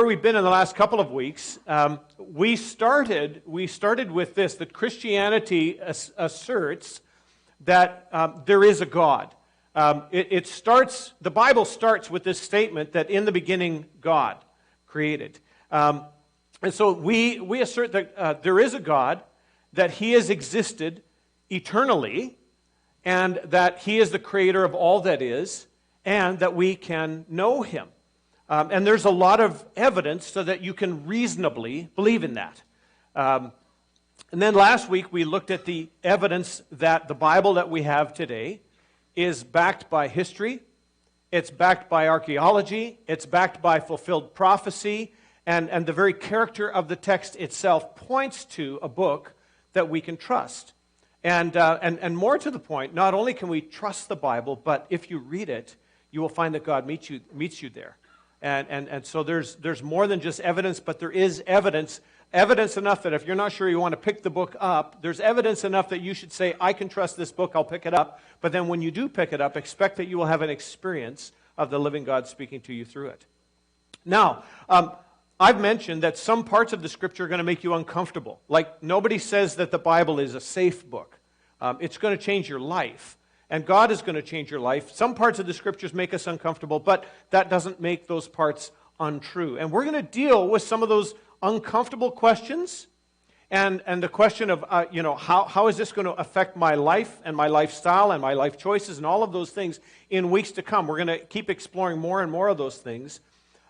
where we've been in the last couple of weeks, we started with this, that Christianity asserts that there is a God. The Bible starts with this statement that in the beginning God created. And so we assert that there is a God, that He has existed eternally, and that He is the creator of all that is, and that we can know Him. And there's a lot of evidence so that you can reasonably believe in that. And then last week we looked at the evidence that the Bible that we have today is backed by history, it's backed by archaeology, it's backed by fulfilled prophecy, and the very character of the text itself points to a book that we can trust. And more to the point, not only can we trust the Bible, but if you read it, you will find that God meets you there. And so there's more than just evidence, but there is evidence enough that if you're not sure you want to pick the book up, there's evidence enough that you should say, I can trust this book, I'll pick it up. But then when you do pick it up, expect that you will have an experience of the living God speaking to you through it. Now, I've mentioned that some parts of the Scripture are going to make you uncomfortable. Like, nobody says that the Bible is a safe book. It's going to change your life. And God is going to change your life. Some parts of the Scriptures make us uncomfortable, but that doesn't make those parts untrue. And we're going to deal with some of those uncomfortable questions and the question of, how is this going to affect my life and my lifestyle and my life choices and all of those things in weeks to come. We're going to keep exploring more and more of those things.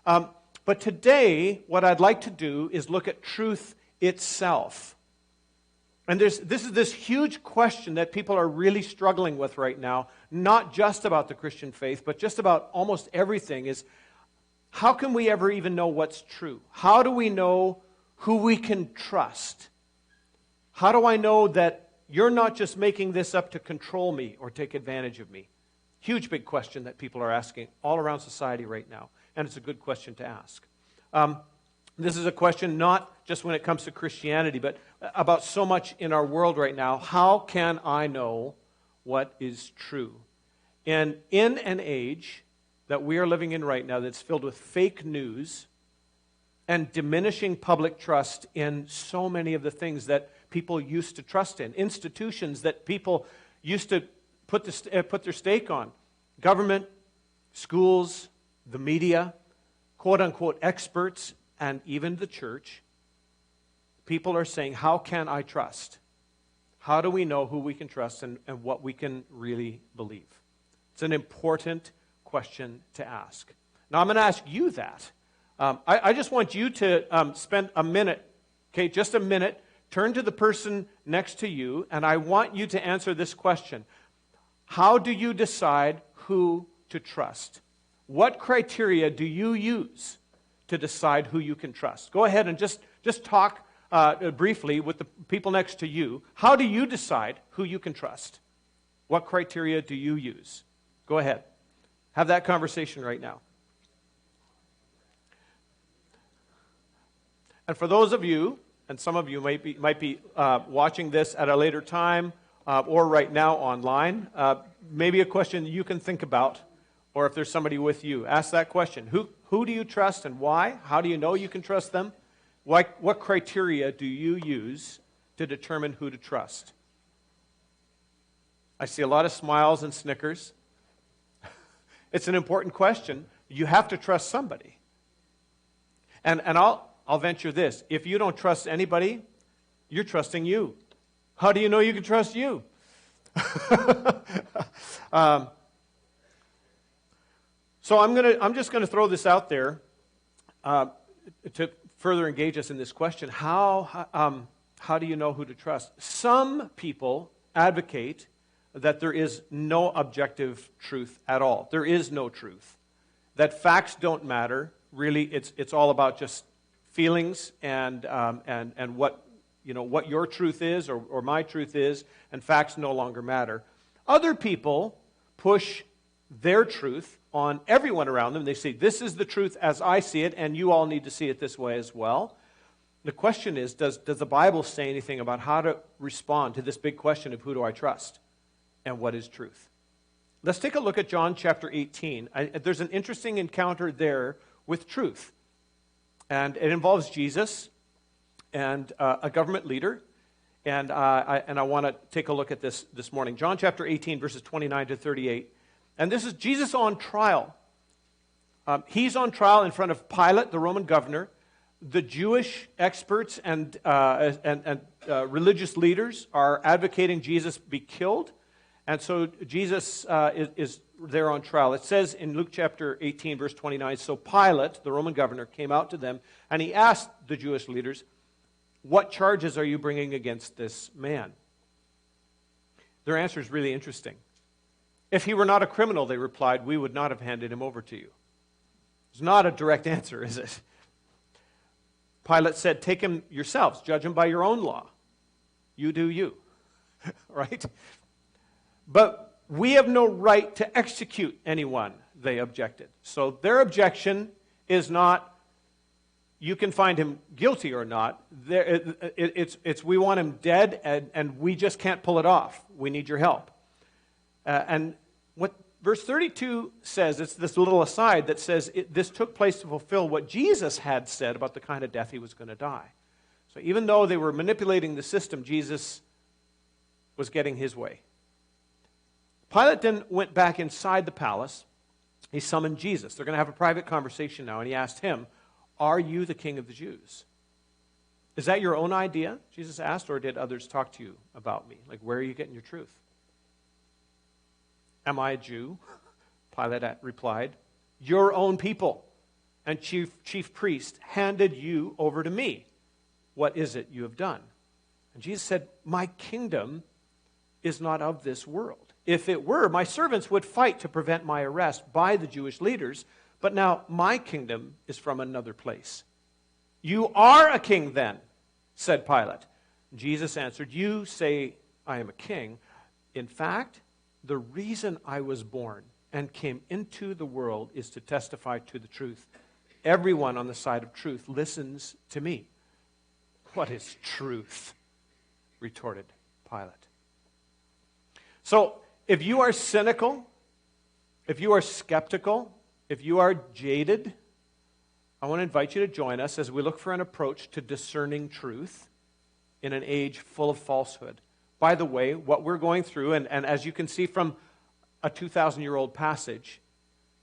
But today, what I'd like to do is look at truth itself. And this is this huge question that people are really struggling with right now, not just about the Christian faith, but just about almost everything, is how can we ever even know what's true? How do we know who we can trust? How do I know that you're not just making this up to control me or take advantage of me? Huge big question that people are asking all around society right now, and it's a good question to ask. This is a question not just when it comes to Christianity, but about so much in our world right now. How can I know what is true? And in an age that we are living in right now that's filled with fake news and diminishing public trust in so many of the things that people used to trust in, institutions that people used to put their stake on, government, schools, the media, quote-unquote experts, and even the church, people are saying, how can I trust? How do we know who we can trust and what we can really believe? It's an important question to ask. Now, I'm going to ask you that. I just want you to spend a minute, okay, just a minute, turn to the person next to you, and I want you to answer this question. How do you decide who to trust? What criteria do you use to decide who you can trust? Go ahead and just talk briefly with the people next to you. How do you decide who you can trust? What criteria do you use? Go ahead. Have that conversation right now. And for those of you, and some of you might be watching this at a later time or right now online, maybe a question you can think about, or if there's somebody with you, ask that question. Who do you trust and why? How do you know you can trust them? What criteria do you use to determine who to trust? I see a lot of smiles and snickers. It's an important question. You have to trust somebody. And I'll venture this. If you don't trust anybody, you're trusting you. How do you know you can trust you? So I'm just going to throw this out there to further engage us in this question. How do you know who to trust? Some people advocate that there is no objective truth at all. There is no truth. That facts don't matter. Really, it's all about just feelings and what your truth is or my truth is, and facts no longer matter. Other people push their truth on everyone around them. They say, this is the truth as I see it, and you all need to see it this way as well. The question is, does the Bible say anything about how to respond to this big question of who do I trust and what is truth? Let's take a look at John chapter 18. There's an interesting encounter there with truth. And it involves Jesus and a government leader. And I want to take a look at this morning. John chapter 18, verses 29 to 38. And this is Jesus on trial. He's on trial in front of Pilate, the Roman governor. The Jewish experts and religious leaders are advocating Jesus be killed. And so Jesus is there on trial. It says in Luke chapter 18, verse 29, so Pilate, the Roman governor, came out to them, and he asked the Jewish leaders, what charges are you bringing against this man? Their answer is really interesting. If he were not a criminal, they replied, we would not have handed him over to you. It's not a direct answer, is it? Pilate said, take him yourselves, judge him by your own law. You do you. Right? But we have no right to execute anyone, they objected. So their objection is not, you can find him guilty or not. It's we want him dead, and we just can't pull it off. We need your help. And what verse 32 says, it's this little aside that says this took place to fulfill what Jesus had said about the kind of death he was going to die. So even though they were manipulating the system, Jesus was getting his way. Pilate then went back inside the palace. He summoned Jesus. They're going to have a private conversation now, and he asked him, are you the king of the Jews? Is that your own idea, Jesus asked, or did others talk to you about me? Like, where are you getting your truth? Am I a Jew? Pilate replied, your own people and chief priest handed you over to me. What is it you have done? And Jesus said, my kingdom is not of this world. If it were, my servants would fight to prevent my arrest by the Jewish leaders, but now my kingdom is from another place. You are a king then, said Pilate. Jesus answered, you say I am a king. In fact, the reason I was born and came into the world is to testify to the truth. Everyone on the side of truth listens to me. What is truth? Retorted Pilate. So, if you are cynical, if you are skeptical, if you are jaded, I want to invite you to join us as we look for an approach to discerning truth in an age full of falsehood. By the way, what we're going through, and as you can see from a 2,000-year-old passage,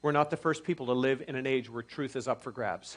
we're not the first people to live in an age where truth is up for grabs.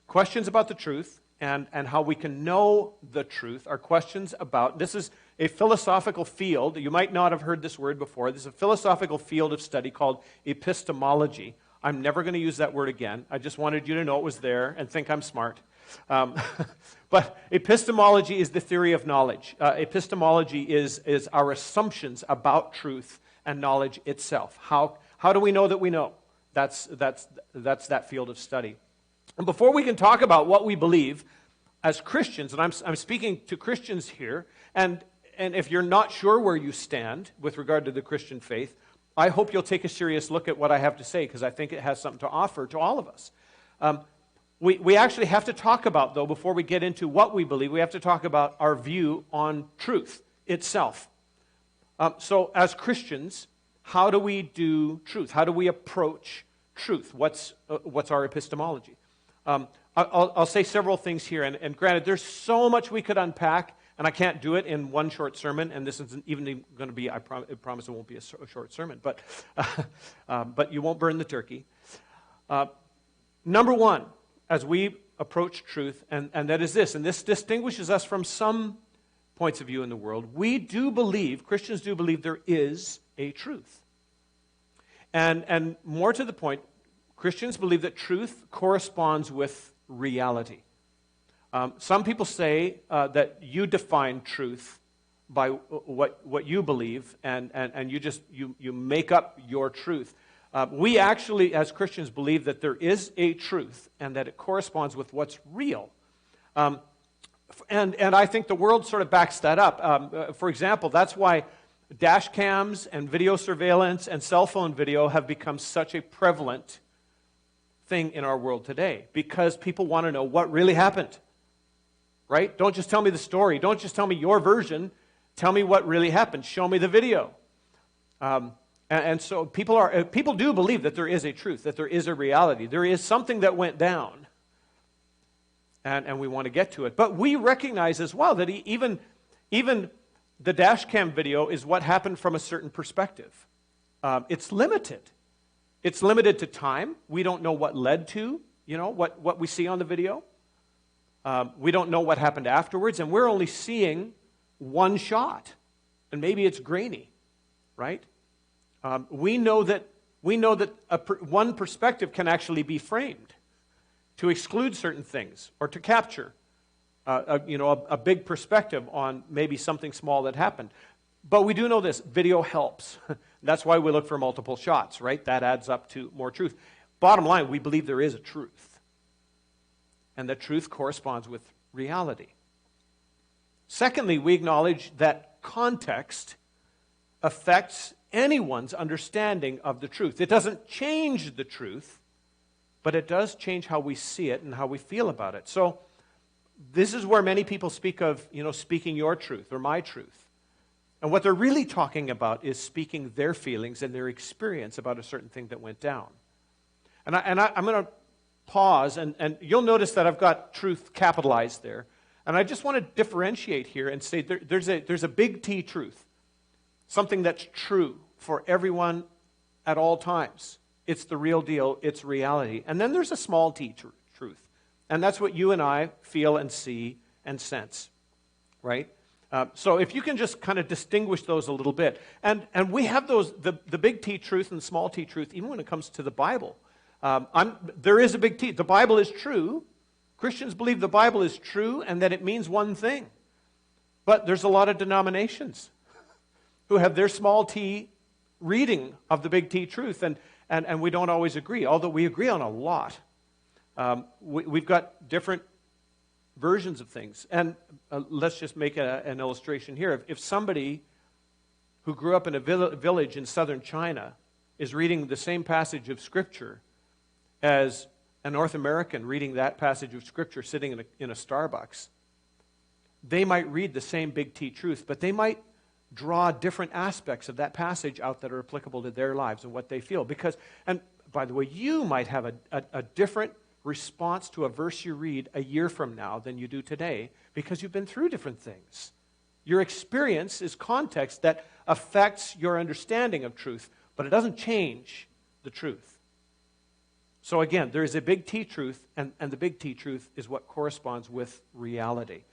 Questions about the truth and how we can know the truth are questions about, this is a philosophical field. You might not have heard this word before. This is a philosophical field of study called epistemology. I'm never going to use that word again. I just wanted you to know it was there and think I'm smart. But epistemology is the theory of knowledge. Epistemology is our assumptions about truth and knowledge itself. How do we know that we know? That's that field of study. And before we can talk about what we believe as Christians, and I'm speaking to Christians here, and if you're not sure where you stand with regard to the Christian faith, I hope you'll take a serious look at what I have to say, because I think it has something to offer to all of us. We actually have to talk about, though, before we get into what we believe, we have to talk about our view on truth itself. So as Christians, how do we do truth? How do we approach truth? What's our epistemology? I'll say several things here, and granted, there's so much we could unpack, and I can't do it in one short sermon, and this isn't even going to be, I promise it won't be a short sermon, but you won't burn the turkey. Number one, as we approach truth, and that is this, and this distinguishes us from some points of view in the world, Christians do believe there is a truth. And more to the point, Christians believe that truth corresponds with reality. Some people say that you define truth by what you believe, and you make up your truth. We actually, as Christians, believe that there is a truth and that it corresponds with what's real. And I think the world sort of backs that up. For example, that's why dash cams and video surveillance and cell phone video have become such a prevalent thing in our world today, because people want to know what really happened. Right? Don't just tell me the story. Don't just tell me your version. Tell me what really happened. Show me the video. And so people do believe that there is a truth, that there is a reality. There is something that went down, and we want to get to it. But we recognize as well that even the dash cam video is what happened from a certain perspective. It's limited. It's limited to time. We don't know what led to, what we see on the video. We don't know what happened afterwards, and we're only seeing one shot, and maybe it's grainy, right? We know that one perspective can actually be framed to exclude certain things or to capture a big perspective on maybe something small that happened. But we do know this: video helps. That's why we look for multiple shots, right? That adds up to more truth. Bottom line, we believe there is a truth, and that truth corresponds with reality. Secondly, we acknowledge that context affects anyone's understanding of the truth. It doesn't change the truth, but it does change how we see it and how we feel about it. So this is where many people speak of, speaking your truth or my truth. And what they're really talking about is speaking their feelings and their experience about a certain thing that went down. And I'm going to pause, and you'll notice that I've got truth capitalized there. And I just want to differentiate here and say there's a big T truth, something that's true for everyone at all times. It's the real deal. It's reality. And then there's a small t truth. And that's what you and I feel and see and sense, right? So if you can just kind of distinguish those a little bit. And we have those, the big T truth and the small t truth, even when it comes to the Bible. There is a big T. The Bible is true. Christians believe the Bible is true and that it means one thing. But there's a lot of denominations who have their small t reading of the big T truth, and we don't always agree, although we agree on a lot. We've got different versions of things. And let's just make an illustration here. If somebody who grew up in a village in southern China is reading the same passage of Scripture as a North American reading that passage of Scripture sitting in a Starbucks, they might read the same big T truth, but they might draw different aspects of that passage out that are applicable to their lives and what they feel. Because, and by the way, you might have a different response to a verse you read a year from now than you do today because you've been through different things. Your experience is context that affects your understanding of truth, but it doesn't change the truth. So again, there is a big T truth, and the big T truth is what corresponds with reality.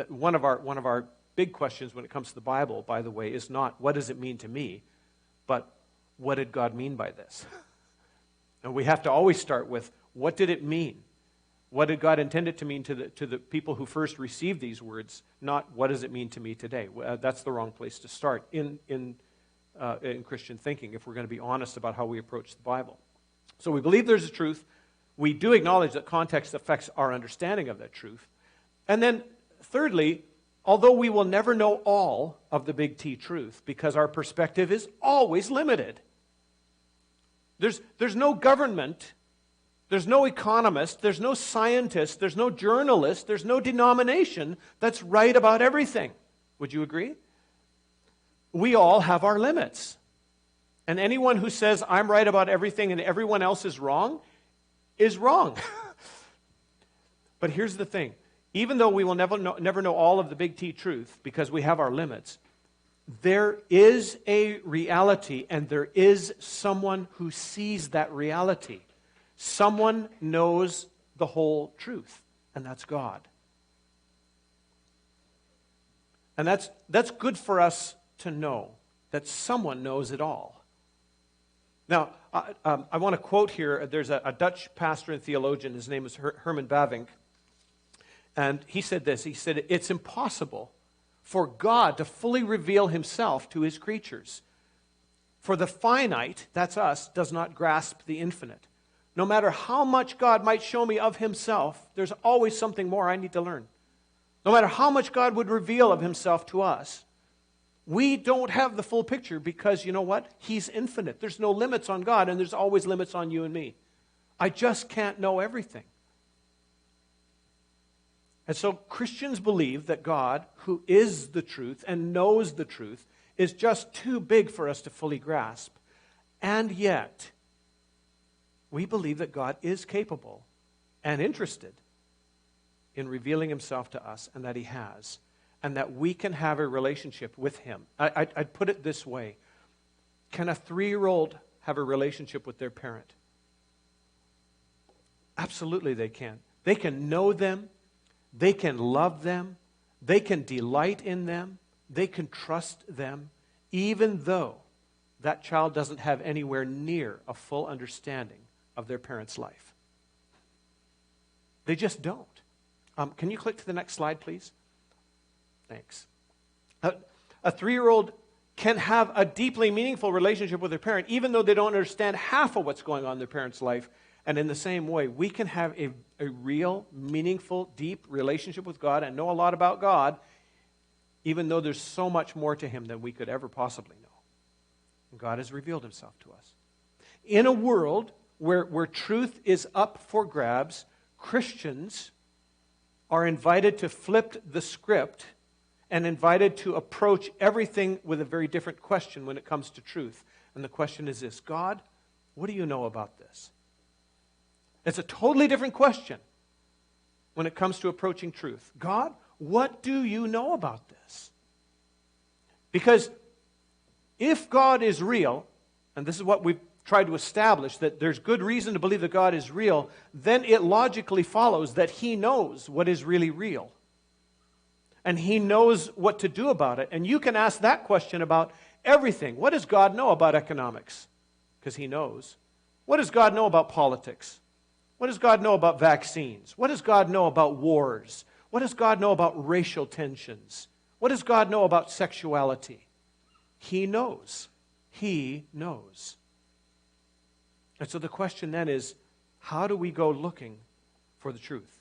One of our big questions when it comes to the Bible, by the way, is not what does it mean to me, but what did God mean by this? And we have to always start with what did it mean? What did God intend it to mean to the people who first received these words? Not what does it mean to me today? That's the wrong place to start in Christian thinking if we're going to be honest about how we approach the Bible. So we believe there's a truth. We do acknowledge that context affects our understanding of that truth. And then thirdly, although we will never know all of the big T truth because our perspective is always limited. There's no government, there's no economist, there's no scientist, there's no journalist, there's no denomination that's right about everything. Would you agree? We all have our limits. And anyone who says, I'm right about everything and everyone else is wrong. But here's the thing. Even though we will never know all of the big T truth because we have our limits, there is a reality and there is someone who sees that reality. Someone knows the whole truth, and that's God. And that's good for us to know, that someone knows it all. Now, I want to quote here, there's a Dutch pastor and theologian, his name is Herman Bavinck, and he said this, he said, it's impossible for God to fully reveal himself to his creatures. For the finite, that's us, does not grasp the infinite. No matter how much God might show me of himself, there's always something more I need to learn. No matter how much God would reveal of himself to us, we don't have the full picture because, you know what? He's infinite. There's no limits on God, and there's always limits on you and me. I just can't know everything. And so Christians believe that God, who is the truth and knows the truth, is just too big for us to fully grasp. And yet, we believe that God is capable and interested in revealing himself to us, and that he has, and that we can have a relationship with him. I'd put it this way. Can a 3-year-old have a relationship with their parent? Absolutely they can. They can know them. They can love them. They can delight in them. They can trust them, even though that child doesn't have anywhere near a full understanding of their parent's life. They just don't. Can you click to the next slide, please? Thanks. A 3-year-old can have a deeply meaningful relationship with their parent, even though they don't understand half of what's going on in their parent's life. And in the same way, we can have a real, meaningful, deep relationship with God and know a lot about God, even though there's so much more to him than we could ever possibly know. And God has revealed himself to us. In a world where truth is up for grabs, Christians are invited to flip the script and invited to approach everything with a very different question when it comes to truth. And the question is this: God, what do you know about this? It's a totally different question when it comes to approaching truth. God, what do you know about this? Because if God is real, and this is what we've tried to establish, that there's good reason to believe that God is real, then it logically follows that he knows what is really real. And he knows what to do about it. And you can ask that question about everything. What does God know about economics? Because he knows. What does God know about politics? What does God know about vaccines? What does God know about wars? What does God know about racial tensions? What does God know about sexuality? He knows. He knows. And so the question then is, how do we go looking for the truth?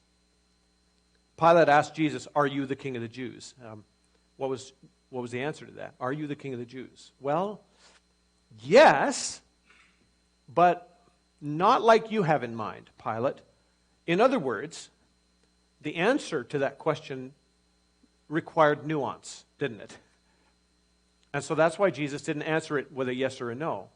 Pilate asked Jesus, "Are you the king of the Jews?" What was the answer to that? Are you the king of the Jews? Well, yes, but not like you have in mind, Pilate. In other words, the answer to that question required nuance, didn't it? And so that's why Jesus didn't answer it with a yes or a no.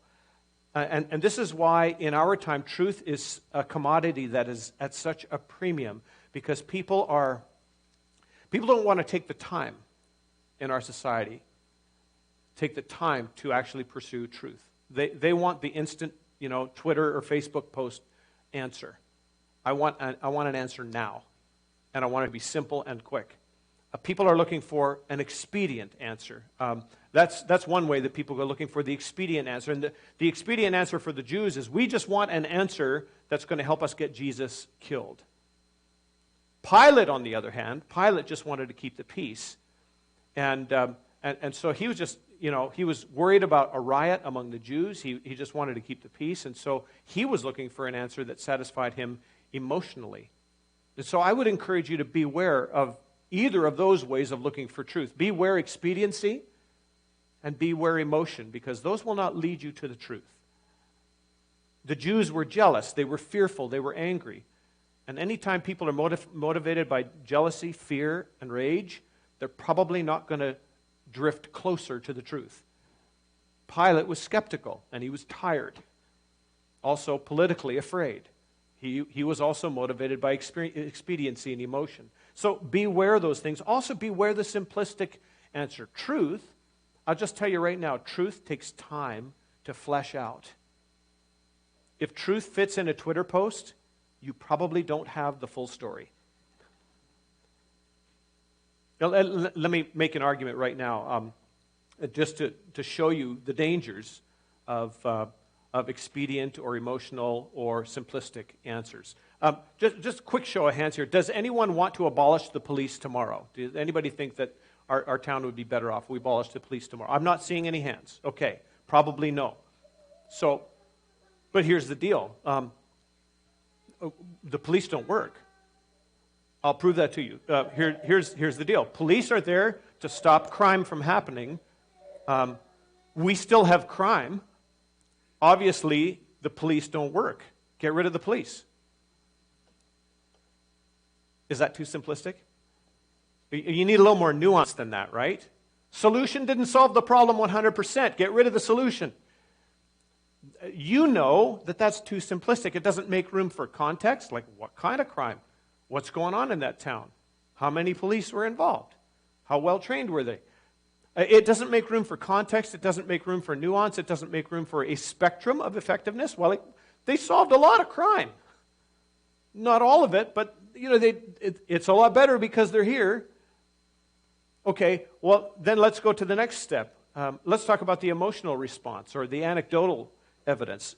And this is why in our time truth is a commodity that is at such a premium, because people don't want to take the time in our society, take the time to actually pursue truth. They want the instant, Twitter or Facebook post answer. I want an answer now, and I want it to be simple and quick. People are looking for an expedient answer. That's one way that people are looking for the expedient answer. And the expedient answer for the Jews is, we just want an answer that's going to help us get Jesus killed. Pilate, on the other hand, Pilate just wanted to keep the peace. And so he was just, he was worried about a riot among the Jews. He just wanted to keep the peace. And so he was looking for an answer that satisfied him emotionally. And so I would encourage you to beware of either of those ways of looking for truth. Beware expediency and beware emotion, because those will not lead you to the truth. The Jews were jealous. They were fearful. They were angry. And anytime people are motivated by jealousy, fear, and rage, they're probably not going to drift closer to the truth. Pilate was skeptical, and he was tired. Also politically afraid. He was also motivated by expediency and emotion. So beware those things. Also beware the simplistic answer. Truth, I'll just tell you right now, truth takes time to flesh out. If truth fits in a Twitter post, you probably don't have the full story. Now, let me make an argument right now, just to show you the dangers of expedient or emotional or simplistic answers. Just a quick show of hands here. Does anyone want to abolish the police tomorrow? Does anybody think that our town would be better off if we abolished the police tomorrow? I'm not seeing any hands. Okay, probably no. So, but here's the deal. The police don't work. I'll prove that to you. Here's the deal. Police are there to stop crime from happening. We still have crime. Obviously, the police don't work. Get rid of the police. Is that too simplistic? You need a little more nuance than that, right? Solution didn't solve the problem 100%. Get rid of the solution. you know that that's too simplistic. It doesn't make room for context, like what kind of crime? What's going on in that town? How many police were involved? How well trained were they? It doesn't make room for context. It doesn't make room for nuance. It doesn't make room for a spectrum of effectiveness. Well, they solved a lot of crime. Not all of it, but it's a lot better because they're here. Okay, well, then let's go to the next step. Let's talk about the emotional response or the anecdotal evidence.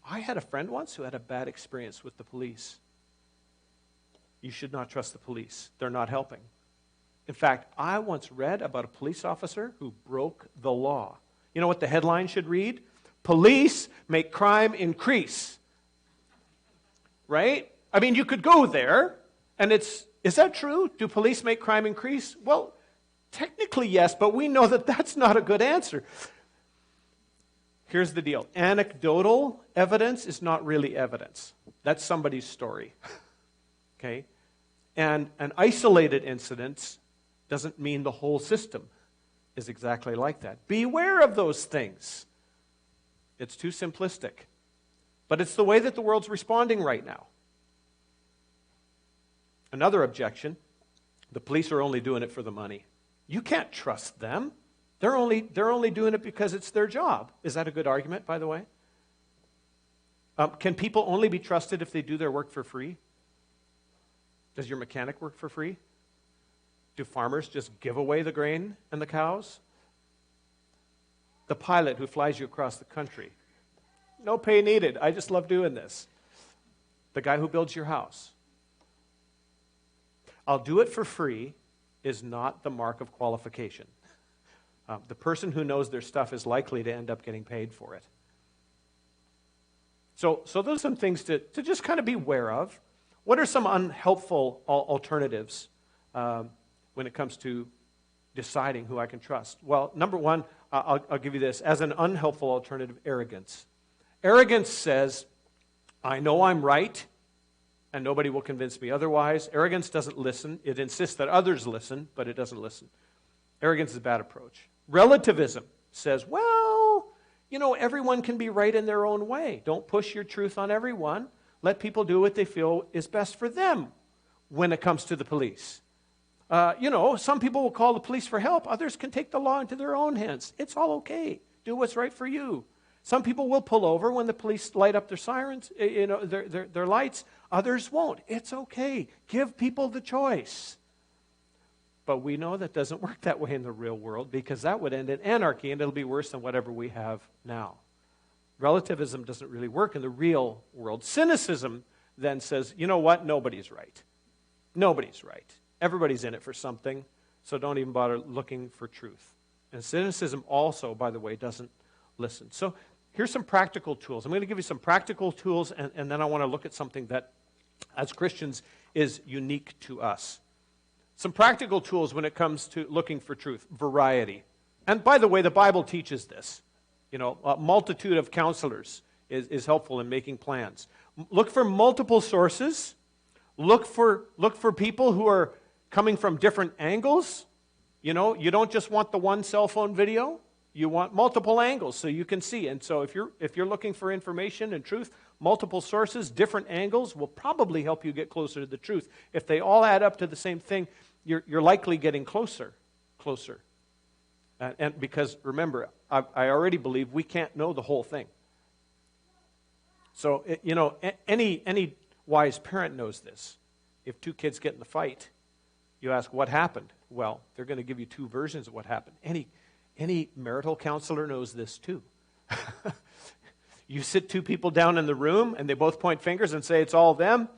I had a friend once who had a bad experience with the police. You should not trust the police. They're not helping. In fact, I once read about a police officer who broke the law. You know what the headline should read? Police make crime increase. Right? I mean, you could go there, and is that true? Do police make crime increase? Well, technically yes, but we know that that's not a good answer. Here's the deal. Anecdotal evidence is not really evidence. That's somebody's story. Okay? And an isolated incident doesn't mean the whole system is exactly like that. Beware of those things. It's too simplistic. But it's the way that the world's responding right now. Another objection, the police are only doing it for the money. You can't trust them. They're only doing it because it's their job. Is that a good argument, by the way? Can people only be trusted if they do their work for free? Does your mechanic work for free? Do farmers just give away the grain and the cows? The pilot who flies you across the country. No pay needed. I just love doing this. The guy who builds your house. I'll do it for free is not the mark of qualification. The person who knows their stuff is likely to end up getting paid for it. So those are some things to just kind of be aware of. What are some unhelpful alternatives when it comes to deciding who I can trust? Well, number one, I'll give you this. As an unhelpful alternative, arrogance. Arrogance says, I know I'm right, and nobody will convince me otherwise. Arrogance doesn't listen. It insists that others listen, but it doesn't listen. Arrogance is a bad approach. Relativism says, well, everyone can be right in their own way. Don't push your truth on everyone. Let people do what they feel is best for them when it comes to the police. Some people will call the police for help. Others can take the law into their own hands. It's all okay. Do what's right for you. Some people will pull over when the police light up their sirens, their lights. Others won't. It's okay. Give people the choice. But we know that doesn't work that way in the real world because that would end in anarchy and it'll be worse than whatever we have now. Relativism doesn't really work in the real world. Cynicism then says, you know what? Nobody's right. Nobody's right. Everybody's in it for something, so don't even bother looking for truth. And cynicism also, by the way, doesn't listen. So here's some practical tools. I'm going to give you some practical tools, and then I want to look at something that, as Christians, is unique to us. Some practical tools when it comes to looking for truth. Variety. And by the way, the Bible teaches this. A multitude of counselors is helpful in making plans. Look for multiple sources. Look for people who are coming from different angles. You don't just want the one cell phone video. You want multiple angles so you can see. And so if you're looking for information and truth, multiple sources, different angles will probably help you get closer to the truth. If they all add up to the same thing, you're likely getting closer. And because, remember, I already believe we can't know the whole thing. So, any wise parent knows this. If two kids get in the fight, you ask, what happened? Well, they're going to give you two versions of what happened. Any marital counselor knows this too. You sit two people down in the room, and they both point fingers and say it's all them.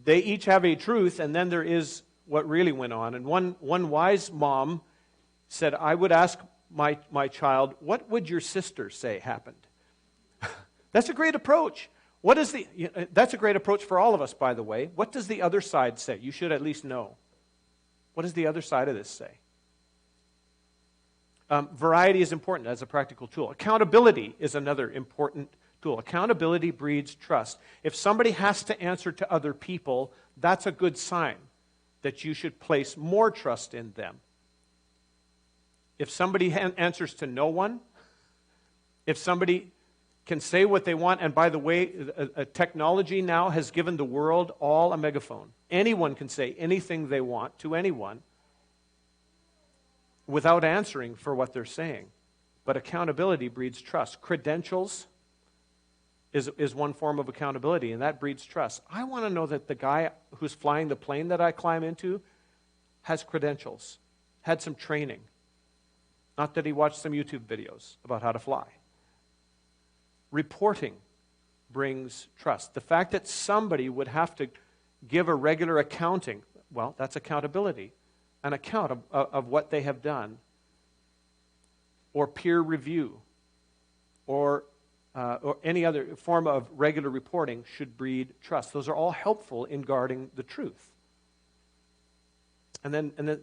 They each have a truth, and then there is what really went on. And one wise mom said, I would ask my child, what would your sister say happened? That's a great approach. That's a great approach for all of us, by the way. What does the other side say? You should at least know. What does the other side of this say? Variety is important as a practical tool. Accountability is another important tool. Accountability breeds trust. If somebody has to answer to other people, that's a good sign that you should place more trust in them. If somebody answers to no one, if somebody can say what they want. And by the way, technology now has given the world all a megaphone. Anyone can say anything they want to anyone without answering for what they're saying. But accountability breeds trust. Credentials is one form of accountability, and that breeds trust. I want to know that the guy who's flying the plane that I climb into has credentials, had some training. Not that he watched some YouTube videos about how to fly. Reporting brings trust. The fact that somebody would have to give a regular accounting, well, that's accountability. An account of what they have done, or peer review, or any other form of regular reporting should breed trust. Those are all helpful in guarding the truth. And then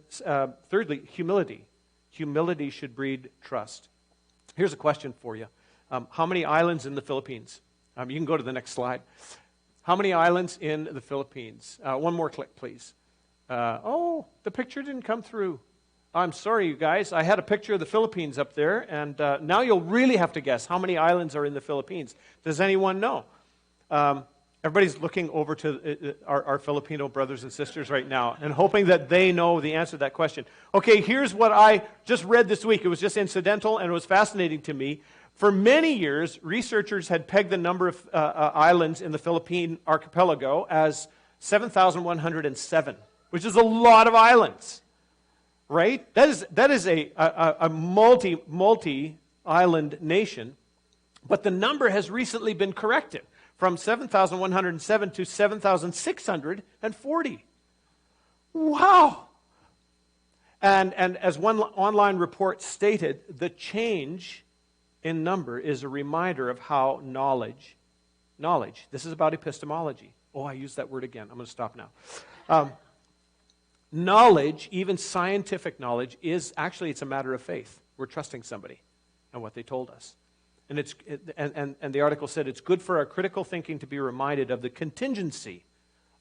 thirdly, humility. Humility should breed trust. Here's a question for you. How many islands in the Philippines? You can go to the next slide. How many islands in the Philippines? One more click, please. The picture didn't come through. I'm sorry, you guys. I had a picture of the Philippines up there, and now you'll really have to guess how many islands are in the Philippines. Does anyone know? Everybody's looking over to our Filipino brothers and sisters right now and hoping that they know the answer to that question. Okay, here's what I just read this week. It was just incidental, and it was fascinating to me. For many years, researchers had pegged the number of islands in the Philippine archipelago as 7,107, which is a lot of islands, right? That is a multi-island nation, but the number has recently been corrected from 7,107 to 7,640. Wow! And as one online report stated, the change in number is a reminder of how knowledge, this is about epistemology. Oh, I used that word again. I'm going to stop now. Knowledge, even scientific knowledge, it's a matter of faith. We're trusting somebody and what they told us. And the article said it's good for our critical thinking to be reminded of the contingency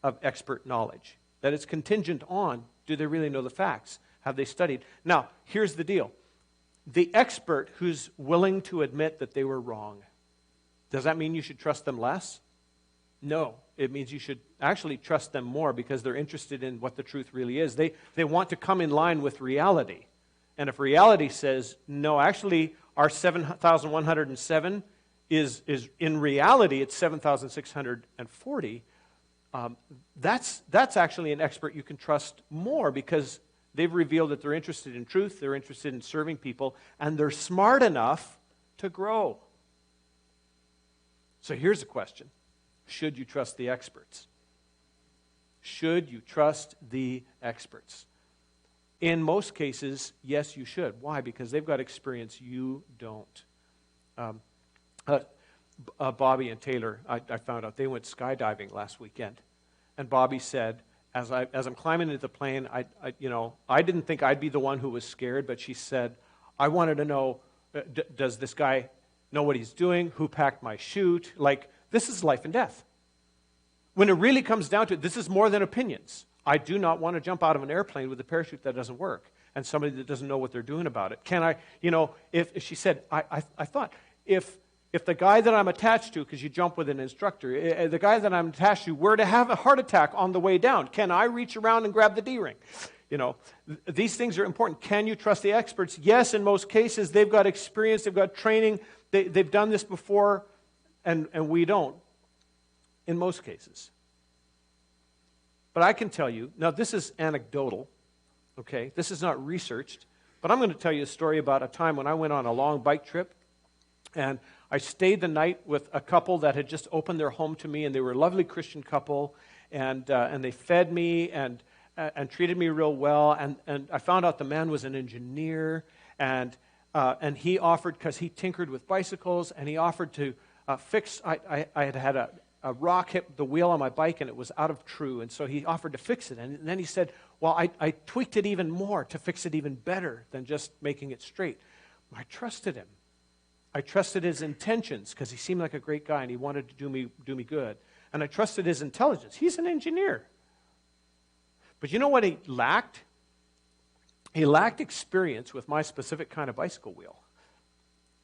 of expert knowledge. That it's contingent on, do they really know the facts? Have they studied? Now, here's the deal. The expert who's willing to admit that they were wrong, does that mean you should trust them less? No. It means you should actually trust them more because they're interested in what the truth really is. They want to come in line with reality. And if reality says, no, actually, our 7,107 is in reality, it's 7,640, that's actually an expert you can trust more because they've revealed that they're interested in truth, they're interested in serving people, and they're smart enough to grow. So here's a question. Should you trust the experts? Should you trust the experts? In most cases, yes, you should. Why? Because they've got experience you don't. Bobby and Taylor, I found out, they went skydiving last weekend. And Bobby said, as I'm climbing into the plane, I didn't think I'd be the one who was scared, but she said, I wanted to know, does this guy know what he's doing? Who packed my chute? Like, this is life and death. When it really comes down to it, this is more than opinions. I do not want to jump out of an airplane with a parachute that doesn't work and somebody that doesn't know what they're doing about it. Can I, if she said, I thought, if the guy that I'm attached to, because you jump with an instructor, the guy that I'm attached to were to have a heart attack on the way down, can I reach around and grab the D-ring? These things are important. Can you trust the experts? Yes, in most cases. They've got experience, they've got training, they've done this before, and we don't, in most cases. But I can tell you, now this is anecdotal, okay? This is not researched, but I'm going to tell you a story about a time when I went on a long bike trip, and I stayed the night with a couple that had just opened their home to me, and they were a lovely Christian couple, and they fed me and treated me real well, and I found out the man was an engineer, and he offered, because he tinkered with bicycles, and he offered to fix, I had a rock hit the wheel on my bike and it was out of true, and so he offered to fix it, and then he said, well, I tweaked it even more to fix it even better than just making it straight. I trusted him. I trusted his intentions because he seemed like a great guy and he wanted to do me good, and I trusted his intelligence. He's an engineer. But you know what he lacked? He lacked experience with my specific kind of bicycle wheel.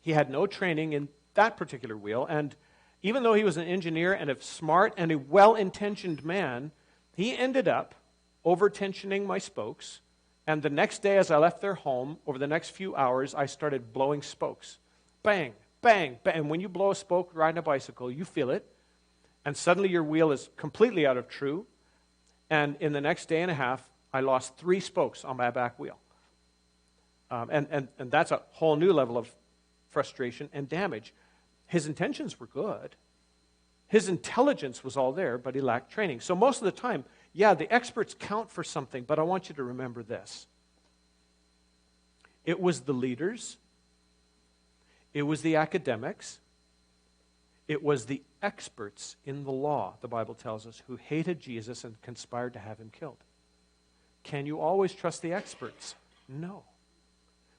He had no training that particular wheel. And even though he was an engineer and a smart and a well-intentioned man, he ended up over-tensioning my spokes. And the next day as I left their home, over the next few hours, I started blowing spokes. Bang, bang, bang. And when you blow a spoke riding a bicycle, you feel it. And suddenly your wheel is completely out of true. And in the next day and a half, I lost 3 spokes on my back wheel. And that's a whole new level of frustration and damage. His intentions were good. His intelligence was all there, but he lacked training. So most of the time, yeah, the experts count for something, but I want you to remember this. It was the leaders. It was the academics. It was the experts in the law, the Bible tells us, who hated Jesus and conspired to have him killed. Can you always trust the experts? No.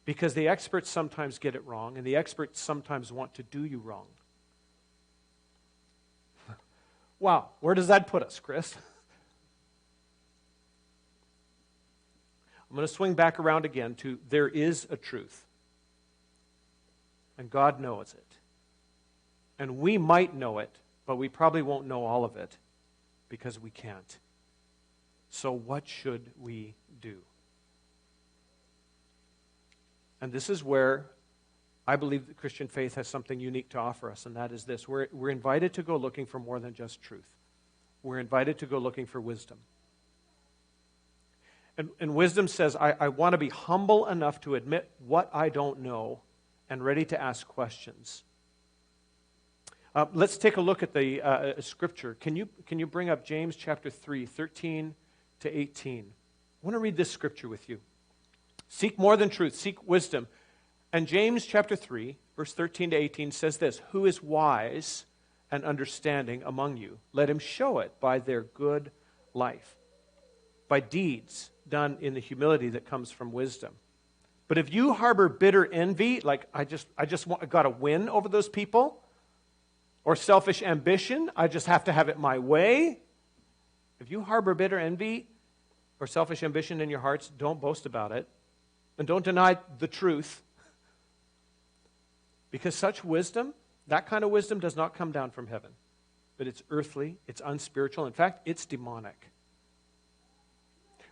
Because the experts sometimes get it wrong, and the experts sometimes want to do you wrong. Wow, where does that put us, Chris? I'm going to swing back around again to there is a truth. And God knows it. And we might know it, but we probably won't know all of it because we can't. So what should we do? And this is where I believe the Christian faith has something unique to offer us, and that is this. We're invited to go looking for more than just truth. We're invited to go looking for wisdom. And wisdom says, I want to be humble enough to admit what I don't know and ready to ask questions. Let's take a look at the scripture. Can you bring up James chapter 3, 13 to 18? I want to read this scripture with you. Seek more than truth, seek wisdom. And James chapter 3, verse 13 to 18 says this, who is wise and understanding among you? Let him show it by their good life, by deeds done in the humility that comes from wisdom. But if you harbor bitter envy, like I got to win over those people, or selfish ambition, I just have to have it my way. If you harbor bitter envy or selfish ambition in your hearts, don't boast about it. And don't deny the truth. Because such wisdom, that kind of wisdom does not come down from heaven. But it's earthly, it's unspiritual. In fact, it's demonic.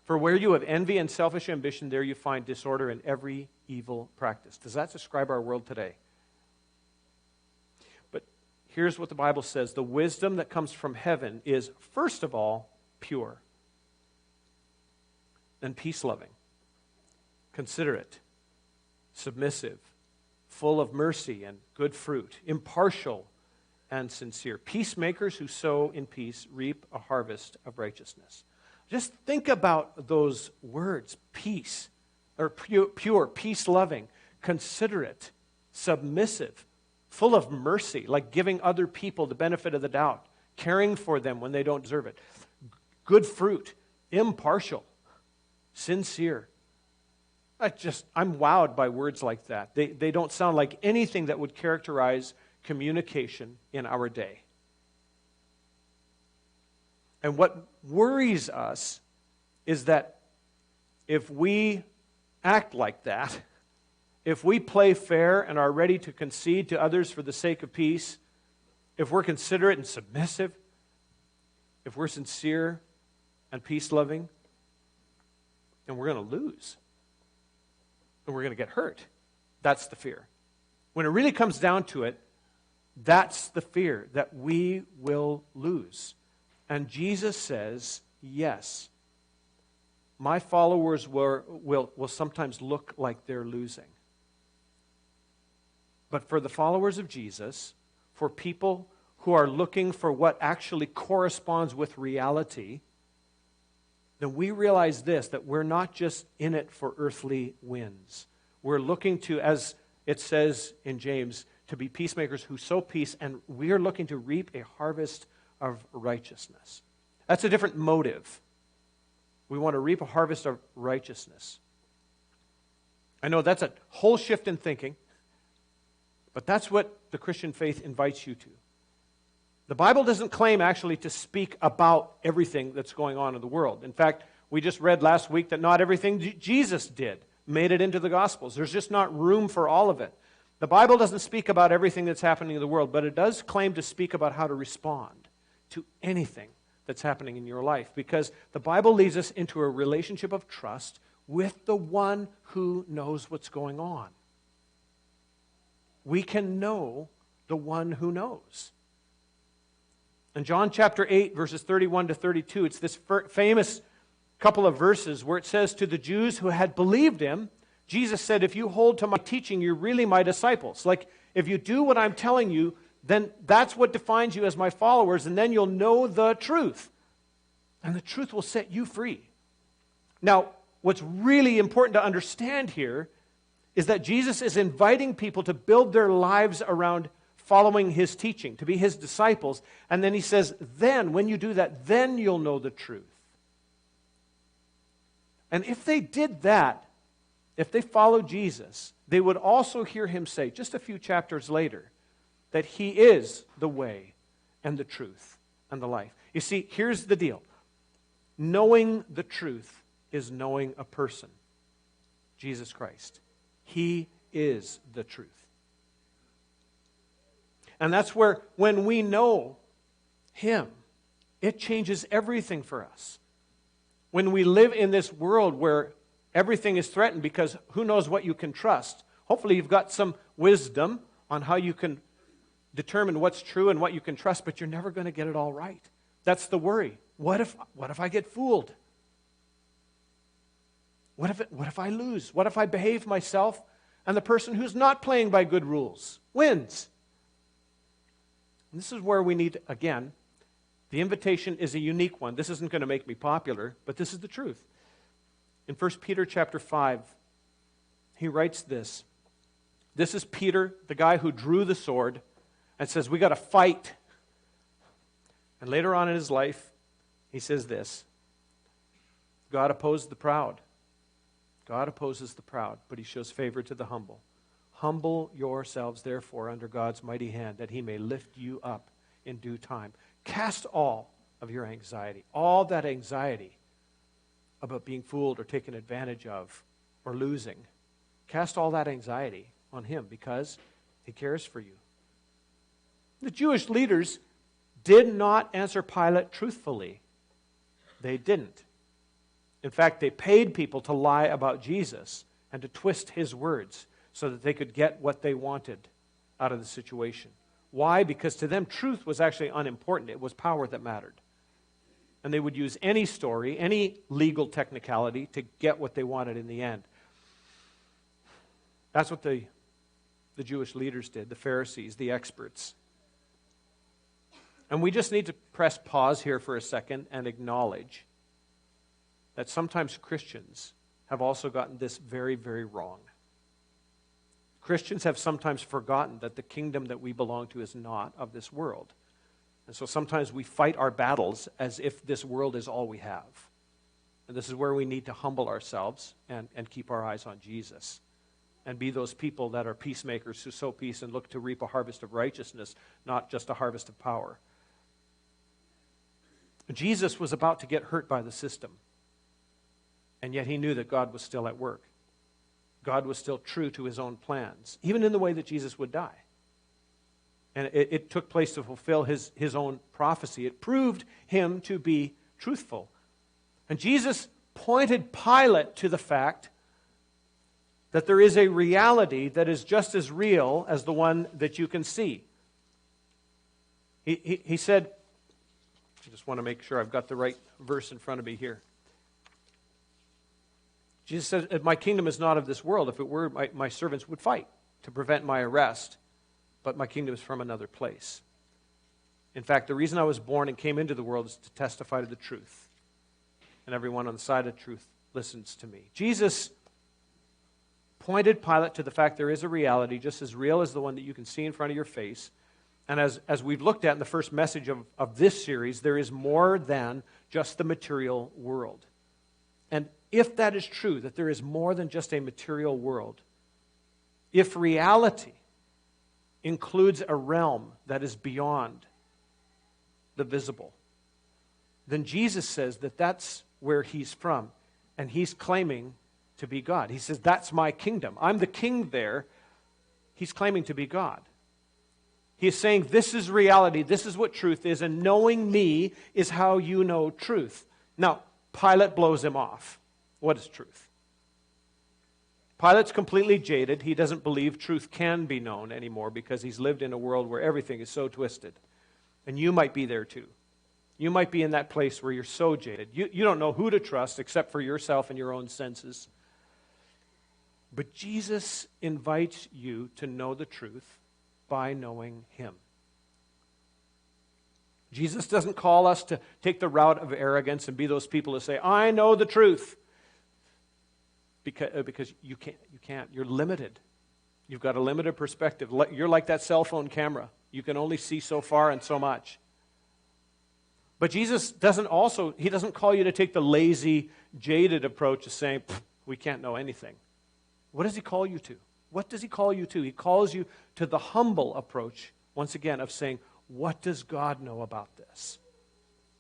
For where you have envy and selfish ambition, there you find disorder in every evil practice. Does that describe our world today? But here's what the Bible says. The wisdom that comes from heaven is, first of all, pure. Then peace-loving, considerate, submissive, full of mercy and good fruit, impartial and sincere. Peacemakers who sow in peace reap a harvest of righteousness. Just think about those words, peace, or pure, peace-loving, considerate, submissive, full of mercy, like giving other people the benefit of the doubt, caring for them when they don't deserve it. Good fruit, impartial, sincere. I'm wowed by words like that. They don't sound like anything that would characterize communication in our day. And what worries us is that if we act like that, if we play fair and are ready to concede to others for the sake of peace, if we're considerate and submissive, if we're sincere and peace-loving, then we're going to lose. And we're going to get hurt. That's the fear. When it really comes down to it, that's the fear, that we will lose. And Jesus says, yes, my followers will sometimes look like they're losing. But for the followers of Jesus, for people who are looking for what actually corresponds with reality, then we realize this, that we're not just in it for earthly wins. We're looking to, as it says in James, to be peacemakers who sow peace, and we are looking to reap a harvest of righteousness. That's a different motive. We want to reap a harvest of righteousness. I know that's a whole shift in thinking, but that's what the Christian faith invites you to. The Bible doesn't claim actually to speak about everything that's going on in the world. In fact, we just read last week that not everything Jesus did made it into the Gospels. There's just not room for all of it. The Bible doesn't speak about everything that's happening in the world, but it does claim to speak about how to respond to anything that's happening in your life, because the Bible leads us into a relationship of trust with the one who knows what's going on. We can know the one who knows. In John chapter 8, verses 31 to 32, it's this famous couple of verses where it says, to the Jews who had believed him, Jesus said, if you hold to my teaching, you're really my disciples. Like, if you do what I'm telling you, then that's what defines you as my followers, and then you'll know the truth. And the truth will set you free. Now, what's really important to understand here is that Jesus is inviting people to build their lives around following his teaching, to be his disciples. And then he says, then, when you do that, then you'll know the truth. And if they did that, if they followed Jesus, they would also hear him say, just a few chapters later, that he is the way and the truth and the life. You see, here's the deal. Knowing the truth is knowing a person, Jesus Christ. He is the truth. And that's where, when we know him, it changes everything for us. When we live in this world where everything is threatened, because who knows what you can trust. Hopefully you've got some wisdom on how you can determine what's true and what you can trust, but you're never going to get it all right. That's the worry. What if I get fooled? What if I lose? What if I behave myself and the person who's not playing by good rules wins? And this is where we need, again, the invitation is a unique one. This isn't going to make me popular, but this is the truth. In 1 Peter chapter 5, he writes this. This is Peter, the guy who drew the sword, and says, we got to fight. And later on in his life, he says this, God opposes the proud. God opposes the proud, but he shows favor to the humble. Humble yourselves, therefore, under God's mighty hand, that he may lift you up in due time. Cast all of your anxiety, all that anxiety about being fooled or taken advantage of or losing. Cast all that anxiety on him because he cares for you. The Jewish leaders did not answer Pilate truthfully. They didn't. In fact, they paid people to lie about Jesus and to twist his words so that they could get what they wanted out of the situation. Why? Because to them, truth was actually unimportant. It was power that mattered. And they would use any story, any legal technicality to get what they wanted in the end. That's what the Jewish leaders did, the Pharisees, the experts. And we just need to press pause here for a second and acknowledge that sometimes Christians have also gotten this very, very wrong. Christians have sometimes forgotten that the kingdom that we belong to is not of this world. And so sometimes we fight our battles as if this world is all we have. And this is where we need to humble ourselves and keep our eyes on Jesus. And be those people that are peacemakers who sow peace and look to reap a harvest of righteousness, not just a harvest of power. Jesus was about to get hurt by the system. And yet he knew that God was still at work. God was still true to his own plans, even in the way that Jesus would die. And it took place to fulfill his own prophecy. It proved him to be truthful. And Jesus pointed Pilate to the fact that there is a reality that is just as real as the one that you can see. He said, I just want to make sure I've got the right verse in front of me here. Jesus said, my kingdom is not of this world. If it were, my servants would fight to prevent my arrest. But my kingdom is from another place. In fact, the reason I was born and came into the world is to testify to the truth. And everyone on the side of truth listens to me. Jesus pointed Pilate to the fact there is a reality just as real as the one that you can see in front of your face. And as we've looked at in the first message of this series, there is more than just the material world. And if that is true, that there is more than just a material world, if reality includes a realm that is beyond the visible, then Jesus says that that's where he's from, and he's claiming to be God. He says, that's my kingdom. I'm the king there. he's claiming to be God. He is saying, this is reality, this is what truth is, and knowing me is how you know truth. Now, Pilate blows him off. What is truth? Pilate's completely jaded. He doesn't believe truth can be known anymore because he's lived in a world where everything is so twisted. And you might be there too. You might be in that place where you're so jaded. You don't know who to trust except for yourself and your own senses. But Jesus invites you to know the truth by knowing him. Jesus doesn't call us to take the route of arrogance and be those people who say, I know the truth. Because you can't. You're limited. You've got a limited perspective. You're like that cell phone camera. You can only see so far and so much. But Jesus doesn't call you to take the lazy, jaded approach of saying, we can't know anything. What does he call you to? What does he call you to? He calls you to the humble approach, once again, of saying, what does God know about this?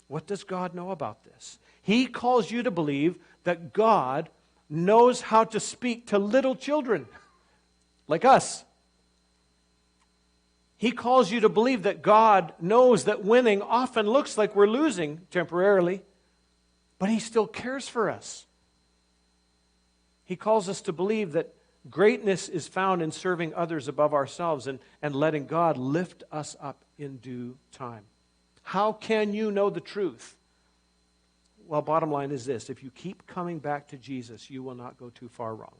What does God know about this? He calls you to believe that God knows how to speak to little children, like us. He calls you to believe that God knows that winning often looks like we're losing temporarily, but he still cares for us. He calls us to believe that greatness is found in serving others above ourselves and letting God lift us up in due time. How can you know the truth? Well, bottom line is this. If you keep coming back to Jesus, you will not go too far wrong.